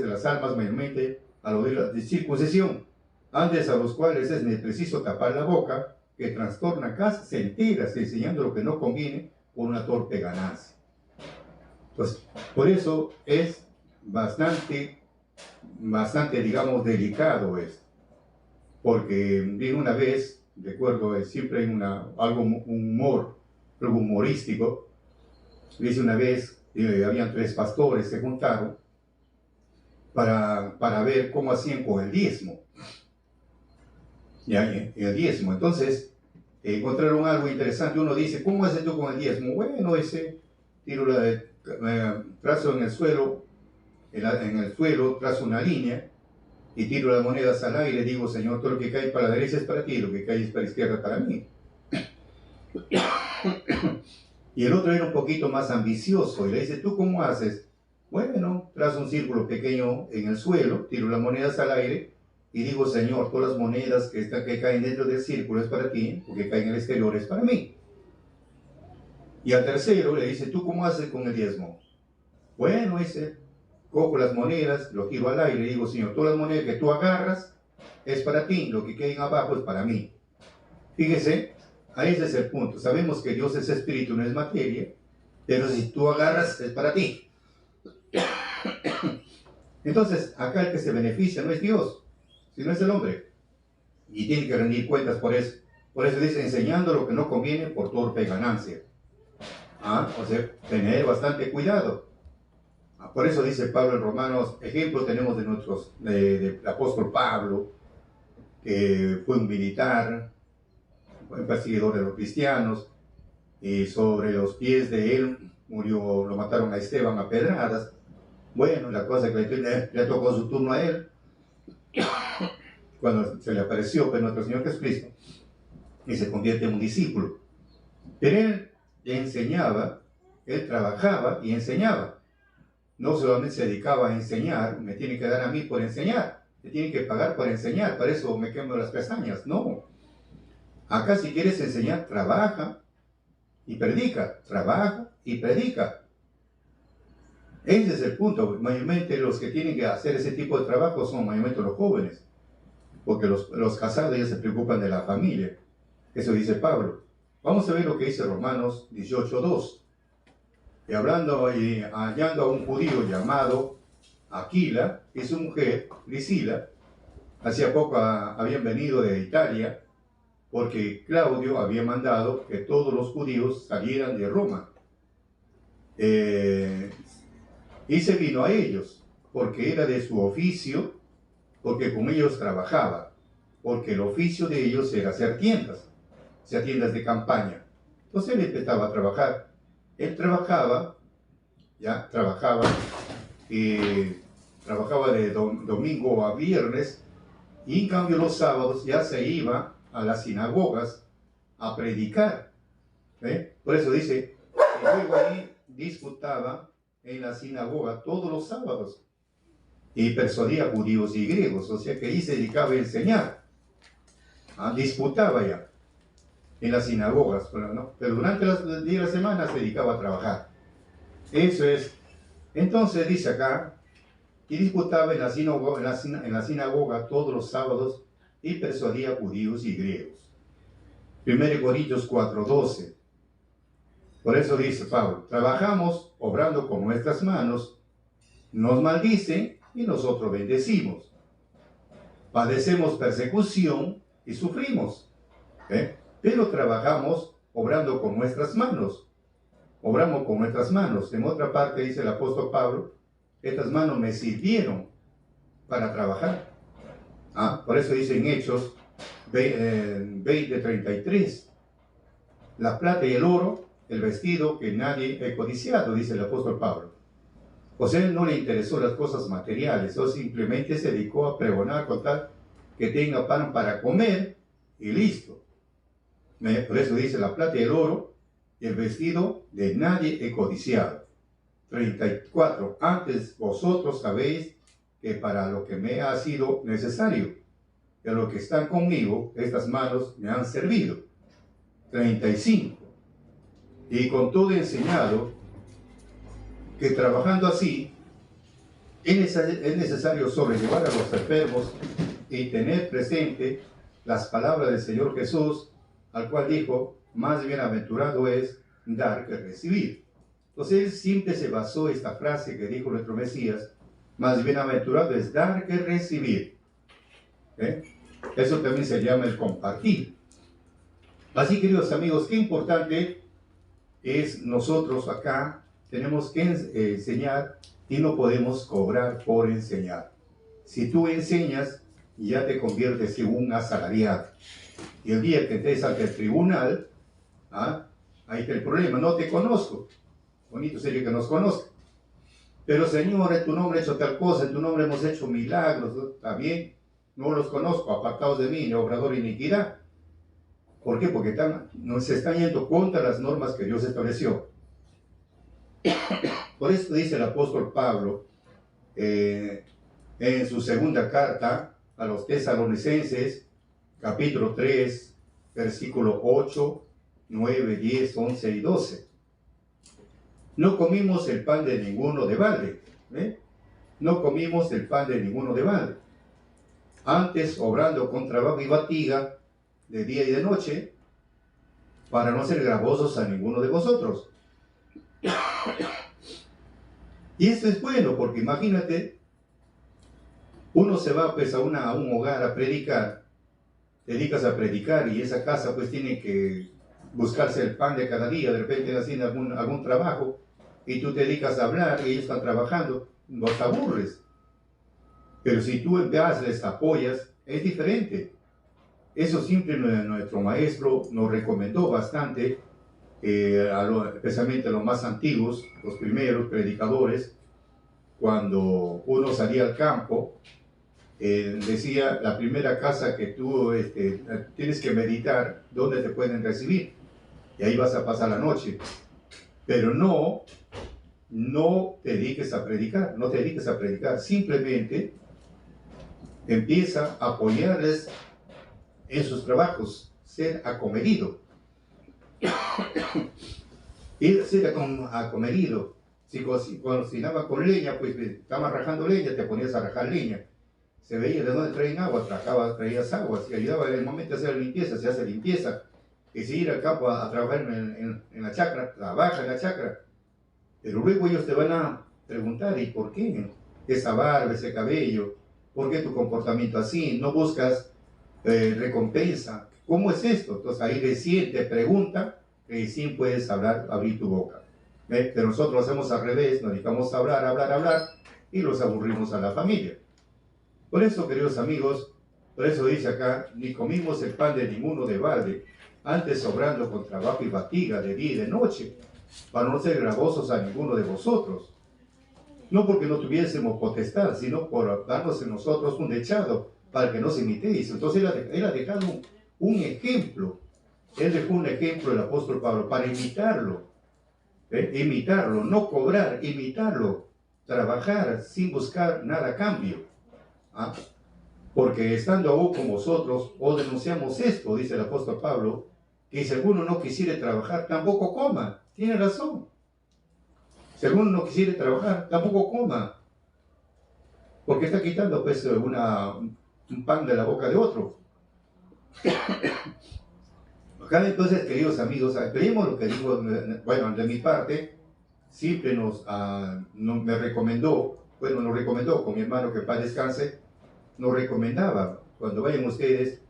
Speaker 1: de las almas, mayormente a lo de la circuncisión, antes a los cuales es preciso tapar la boca, que trastorna casas enteras, enseñando lo que no conviene por una torpe ganancia. Entonces, por eso es bastante, digamos, delicado esto. Porque vi una vez, recuerdo, siempre hay algo humorístico. Dice una vez, habían 3 pastores, se juntaron para ver cómo hacían con el diezmo. El diezmo. Entonces, encontraron algo interesante. Uno dice, ¿cómo haces tú con el diezmo? Bueno, trazo en el suelo, trazo una línea y tiro las monedas al aire y digo, Señor, todo lo que cae para la derecha es para ti, lo que cae es para la izquierda para mí. Y el otro era un poquito más ambicioso y le dice, ¿tú cómo haces? Bueno, trazo un círculo pequeño en el suelo, tiro las monedas al aire y digo, Señor, todas las monedas que caen dentro del círculo es para ti, porque caen en el exterior es para mí. Y al tercero le dice, ¿tú cómo haces con el diezmo? Bueno, cojo las monedas, lo tiro al aire y digo, Señor, todas las monedas que tú agarras es para ti, lo que caen abajo es para mí. Fíjese, ahí ese es el punto. Sabemos que Dios es espíritu, no es materia, pero si tú agarras, es para ti. Entonces, acá el que se beneficia no es Dios, sino es el hombre. Y tiene que rendir cuentas por eso. Por eso dice, enseñando lo que no conviene por torpe ganancia. O sea, tener bastante cuidado. Por eso dice Pablo en Romanos, ejemplo tenemos del apóstol Pablo, que fue un militar, fue un perseguidor de los cristianos, y sobre los pies de él murió, lo mataron a Esteban a pedradas. Bueno, la cosa que le tocó su turno a él, cuando se le apareció nuestro Señor Jesucristo, y se convierte en un discípulo. Pero él enseñaba, él trabajaba y enseñaba. No solamente se dedicaba a enseñar, me tiene que dar a mí por enseñar, me tiene que pagar por enseñar, para eso me quemo las pestañas. No. Acá si quieres enseñar, trabaja y predica, trabaja y predica. Ese es el punto. Mayormente los que tienen que hacer ese tipo de trabajo son mayormente los jóvenes, porque los casados ya se preocupan de la familia. Eso dice Pablo. Vamos a ver lo que dice Romanos 18:2. Y hablando y hallando a un judío llamado Aquila y su mujer Priscila, hacía poco habían venido de Italia, porque Claudio había mandado que todos los judíos salieran de Roma. Y se vino a ellos, porque era de su oficio, porque con ellos trabajaba, porque el oficio de ellos era hacer tiendas de campaña. Entonces él empezaba a trabajar. Él trabajaba de domingo a viernes, y en cambio los sábados ya se iba a las sinagogas a predicar. Por eso dice, y luego ahí disputaba en la sinagoga todos los sábados, y persuadía a judíos y griegos, o sea que ahí se dedicaba a enseñar. Disputaba ya en las sinagogas, ¿no? Pero durante los días de la semana se dedicaba a trabajar. Eso es. Entonces dice acá, y disputaba en la sinagoga todos los sábados, y persuadía a judíos y griegos. 1 Corintios 4:12. Por eso dice Pablo, trabajamos obrando con nuestras manos, nos maldicen y nosotros bendecimos. Padecemos persecución y sufrimos. Pero trabajamos obrando con nuestras manos. Obramos con nuestras manos. En otra parte dice el apóstol Pablo, estas manos me sirvieron para trabajar. Por eso dice en Hechos 20:33, la plata y el oro, el vestido que nadie ha codiciado, dice el apóstol Pablo. O sea, él no le interesó las cosas materiales, o simplemente se dedicó a pregonar con tal que tenga pan para comer y listo. Por eso dice la plata y el oro, y el vestido de nadie he codiciado. 34. Antes vosotros sabéis que para lo que me ha sido necesario, que a los que están conmigo, estas manos me han servido. 35. Y con todo he enseñado que trabajando así, es necesario sobrellevar a los enfermos y tener presente las palabras del Señor Jesús, al cual dijo, más bienaventurado es dar que recibir. Entonces él siempre se basó en esta frase que dijo nuestro Mesías, más bienaventurado es dar que recibir. Eso también se llama el compartir. Así, queridos amigos, qué importante es nosotros acá, tenemos que enseñar y no podemos cobrar por enseñar. Si tú enseñas, ya te conviertes en un asalariado. Y el día que estés ante el tribunal, ahí está el problema, no te conozco. Bonito sería que nos conozca. Pero Señor, en tu nombre he hecho tal cosa, en tu nombre hemos hecho milagros, ¿no? Está bien, no los conozco, apartados de mí, obrador de iniquidad. ¿Por qué? Porque se están yendo contra las normas que Dios estableció. Por eso dice el apóstol Pablo en su segunda carta a los tesalonicenses, capítulo 3, versículo 8, 9, 10, 11 y 12. No comimos el pan de ninguno de balde. No comimos el pan de ninguno de balde. Antes, obrando con trabajo y fatiga, de día y de noche, para no ser gravosos a ninguno de vosotros. Y esto es bueno, porque imagínate, uno se va pues a un hogar a predicar, te dedicas a predicar y esa casa pues tiene que buscarse el pan de cada día, de repente haciendo algún trabajo, y tú te dedicas a hablar y ellos están trabajando, los aburres. Pero si tú les apoyas, es diferente. Eso siempre nuestro maestro nos recomendó bastante, especialmente a los más antiguos, los primeros predicadores, cuando uno salía al campo, decía, la primera casa que tú tienes que meditar dónde te pueden recibir, y ahí vas a pasar la noche. Pero no te dediques a predicar, no te dediques a predicar, simplemente empieza a apoyarles en sus trabajos, ser acomedido. Y ser acomedido. Si cocinaba con leña, pues estabas rajando leña, te ponías a rajar leña. Se veía de dónde traían agua, traías agua, si ayudaba en el momento de hacer limpieza, se hace limpieza. Y si ir al campo a trabajar en la chacra, trabaja en la chacra. Pero luego ellos te van a preguntar, ¿y por qué? Esa barba, ese cabello, ¿por qué tu comportamiento así? No buscas recompensa. ¿Cómo es esto? Entonces ahí recién te pregunta, recién puedes abrir tu boca. Pero nosotros lo hacemos al revés, nos dedicamos a hablar, y los aburrimos a la familia. Por eso, queridos amigos, por eso dice acá, ni comimos el pan de ninguno de balde, antes sobrando con trabajo y fatiga de día y de noche, para no ser gravosos a ninguno de vosotros. No porque no tuviésemos potestad, sino por darnos en nosotros un dechado, para que nos imitéis. Entonces él ha dejado un ejemplo. Él dejó un ejemplo, el apóstol Pablo, para imitarlo. Imitarlo, no cobrar, imitarlo. Trabajar sin buscar nada a cambio. ¿Ah? Porque estando aún con vosotros, os denunciamos esto, dice el apóstol Pablo, que si alguno no quisiere trabajar, tampoco coma. Tiene razón. Si alguno no quisiere trabajar, tampoco coma. Porque está quitando pues un pan de la boca de otro. Acá entonces, queridos amigos, creemos lo que digo, bueno, de mi parte, siempre nos recomendó, con mi hermano que paz descanse, nos recomendaba, cuando vayan ustedes,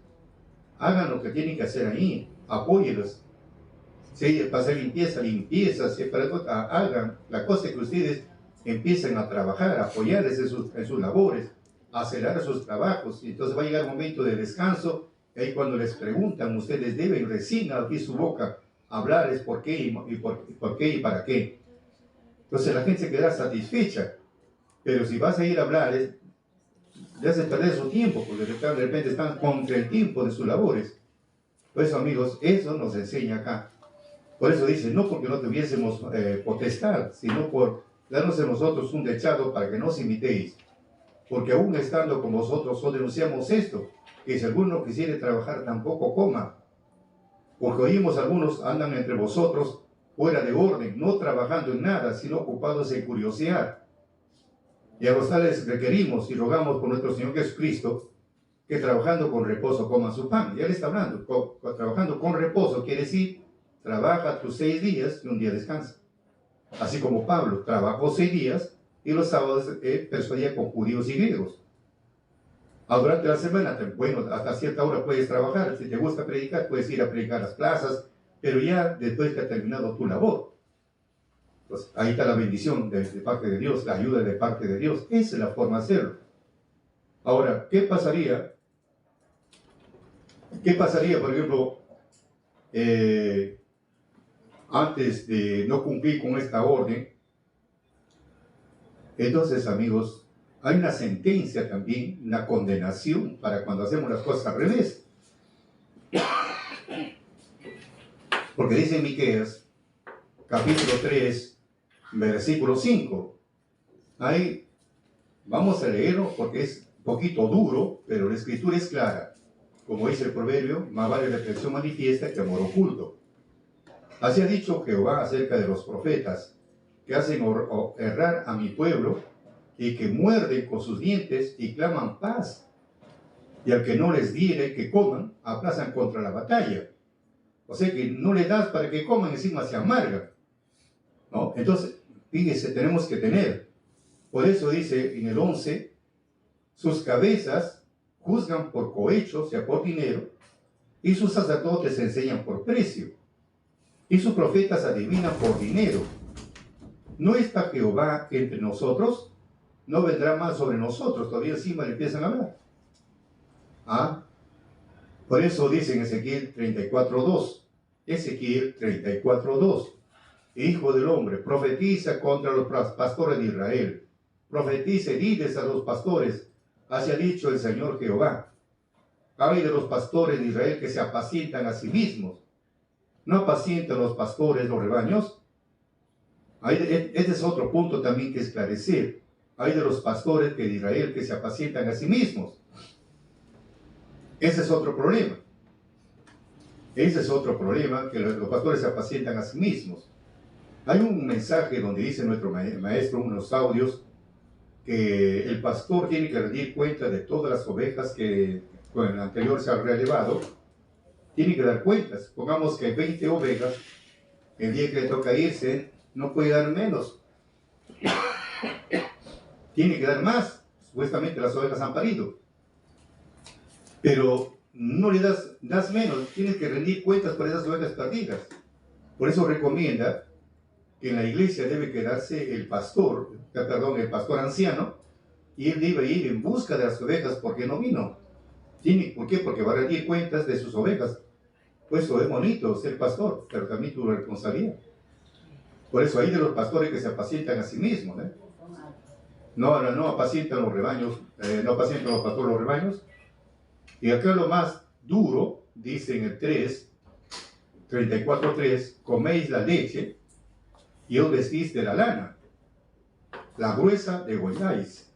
Speaker 1: hagan lo que tienen que hacer ahí, apóyenlos. Si para hacer limpieza, si hagan. La cosa es que ustedes empiecen a trabajar, a apoyarles en sus labores, a acelerar sus trabajos, y entonces va a llegar un momento de descanso, y ahí cuando les preguntan, ustedes deben recién abrir su boca, hablarles por qué por qué y para qué. Entonces la gente se quedará satisfecha, pero si vas a ir a hablarles, le haces perder su tiempo, porque de repente están contra el tiempo de sus labores. Por eso, amigos, eso nos enseña acá. Por eso dice, no porque no tuviésemos potestad, sino por darnos en nosotros un dechado para que nos imitéis. Porque aún estando con vosotros os denunciamos esto, que si alguno quisiere trabajar tampoco coma. Porque oímos algunos andan entre vosotros fuera de orden, no trabajando en nada, sino ocupados en curiosidad. Y a los tales requerimos y rogamos por nuestro Señor Jesucristo, que trabajando con reposo coman su pan. Ya le está hablando, trabajando con reposo quiere decir, trabaja tus 6 días y un día descansa. Así como Pablo trabajó 6 días y los sábados persuadía con judíos y griegos. Durante la semana, bueno, hasta cierta hora puedes trabajar. Si te gusta predicar, puedes ir a predicar las plazas, pero ya después que ha terminado tu labor. Pues ahí está la bendición de parte de Dios, la ayuda de parte de Dios. Esa es la forma de hacerlo. Ahora, ¿qué pasaría? Por ejemplo, antes de no cumplir con esta orden? Entonces, amigos, hay una sentencia también, una condenación para cuando hacemos las cosas al revés. Porque dice Miqueas, capítulo 3, versículo 5. Ahí vamos a leerlo porque es un poquito duro, pero la escritura es clara. Como dice el proverbio, más vale reflexión manifiesta que amor oculto. Así ha dicho Jehová acerca de los profetas, que hacen errar a mi pueblo, y que muerden con sus dientes y claman paz, y al que no les diere que coman, aplazan contra la batalla. O sea que no le das para que coman, encima se amargan, ¿no? Entonces, fíjese, tenemos que tener. Por eso dice en el 11, sus cabezas juzgan por cohecho, o sea, por dinero, y sus sacerdotes enseñan por precio, y sus profetas adivinan por dinero. ¿No está Jehová entre nosotros? ¿No vendrá más sobre nosotros? Todavía encima le empiezan a hablar. ¿Ah? Por eso dice en Ezequiel 34:2, Ezequiel 34:2, Hijo del hombre, profetiza contra los pastores de Israel, profetiza y diles a los pastores, así ha dicho el Señor Jehová, ay de los pastores de Israel que se apacientan a sí mismos, ¿no apacientan los pastores los rebaños? Este es otro punto también que esclarecer, hay de los pastores de Israel que se apacientan a sí mismos. Ese es otro problema. Ese es otro problema, que los pastores se apacientan a sí mismos. Hay un mensaje donde dice nuestro maestro, unos audios, que el pastor tiene que rendir cuenta de todas las ovejas que con el anterior se ha relevado. Tiene que dar cuentas. Pongamos que hay 20 ovejas, el día que le toca irse, no puede dar menos. Tiene que dar más. Supuestamente las ovejas han parido. Pero no le das menos, tienes que rendir cuentas por esas ovejas perdidas. Por eso recomienda que en la iglesia debe quedarse el pastor anciano, y él debe ir en busca de las ovejas porque no vino. ¿Por qué? Porque va a rendir cuentas de sus ovejas. Pues eso es bonito ser pastor, pero también tu responsabilidad. Por eso hay de los pastores que se apacientan a sí mismos, ¿eh? No apacientan los rebaños, no apacientan los pastores los rebaños. Y acá lo más duro, dice en el 34:3, coméis la leche y os vestís de la lana, la gruesa degolláis,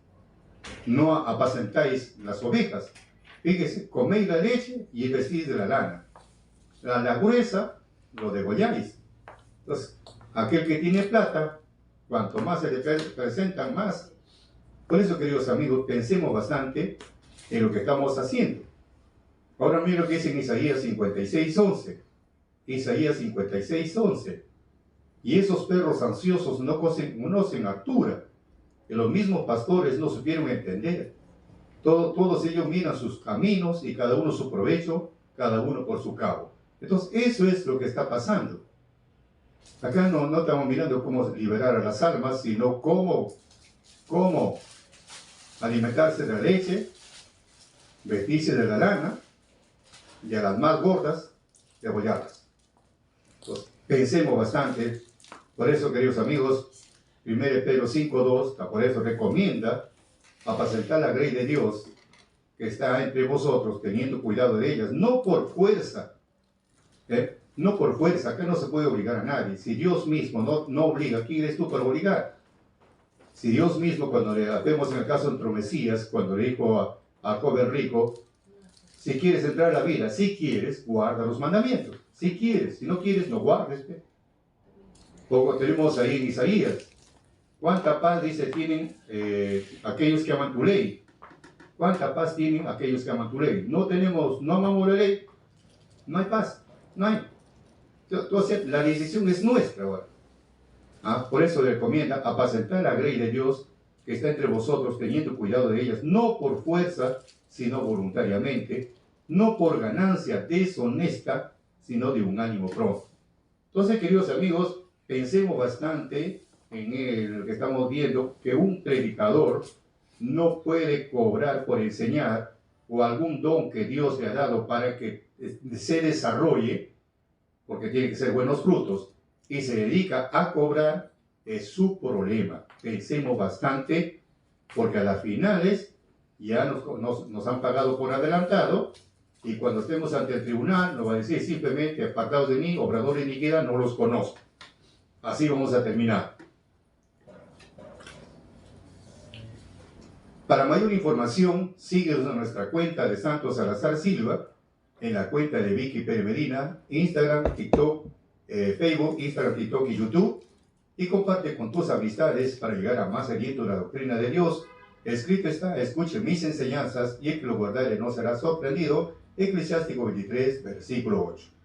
Speaker 1: no apacentáis las ovejas. Fíjese, coméis la leche y os vestís de la lana, la gruesa lo degolláis. Entonces, aquel que tiene plata, cuanto más se le presentan, más. Por eso, queridos amigos, pensemos bastante en lo que estamos haciendo. Ahora mira lo que dice en Isaías 56:11. Isaías 56:11. Y esos perros ansiosos no conocen altura, que los mismos pastores no supieron entender. Todos ellos miran sus caminos y cada uno su provecho, cada uno por su cabo. Entonces eso es lo que está pasando. Acá no estamos mirando cómo liberar a las almas, sino cómo alimentarse de la leche, vestirse de la lana, y a las más gordas, degollarlas. Entonces, pensemos bastante. Por eso, queridos amigos, 1 Pedro 5:2, por eso recomienda apacentar la grey de Dios que está entre vosotros, teniendo cuidado de ellas, no por fuerza, no por fuerza, acá no se puede obligar a nadie. Si Dios mismo no obliga, ¿quién eres tú para obligar? Si Dios mismo, cuando le vemos en el caso entre Mesías, cuando le dijo al joven rico, si quieres entrar a la vida, si quieres, guarda los mandamientos. Si quieres, si no quieres, no guardes. Como tenemos ahí en Isaías. ¿Cuánta paz, dice, tienen aquellos que aman tu ley? ¿Cuánta paz tienen aquellos que aman tu ley? No amamos la ley, no hay paz, no hay. Entonces, la decisión es nuestra ahora. Por eso le recomienda apacentar la grey de Dios que está entre vosotros, teniendo cuidado de ellas, no por fuerza, sino voluntariamente, no por ganancia deshonesta, sino de un ánimo pronto. Entonces, queridos amigos, pensemos bastante en lo que estamos viendo, que un predicador no puede cobrar por enseñar, o algún don que Dios le ha dado para que se desarrolle, porque tiene que ser buenos frutos, y se dedica a cobrar, es su problema. Pensemos bastante, porque a las finales ya nos han pagado por adelantado, y cuando estemos ante el tribunal nos va a decir simplemente, apartados de mí, obrador de iniquidad, no los conozco. Así vamos a terminar. Para mayor información, síguenos en nuestra cuenta de Santos Salazar Silva, en la cuenta de Vicky Pérez Medina, Instagram, TikTok, Facebook, Instagram, TikTok y YouTube, y comparte con tus amistades para llegar a más aliento de la doctrina de Dios Escrito está, escuche mis enseñanzas y el que lo guardare no será sorprendido. Eclesiástico 23, versículo 8.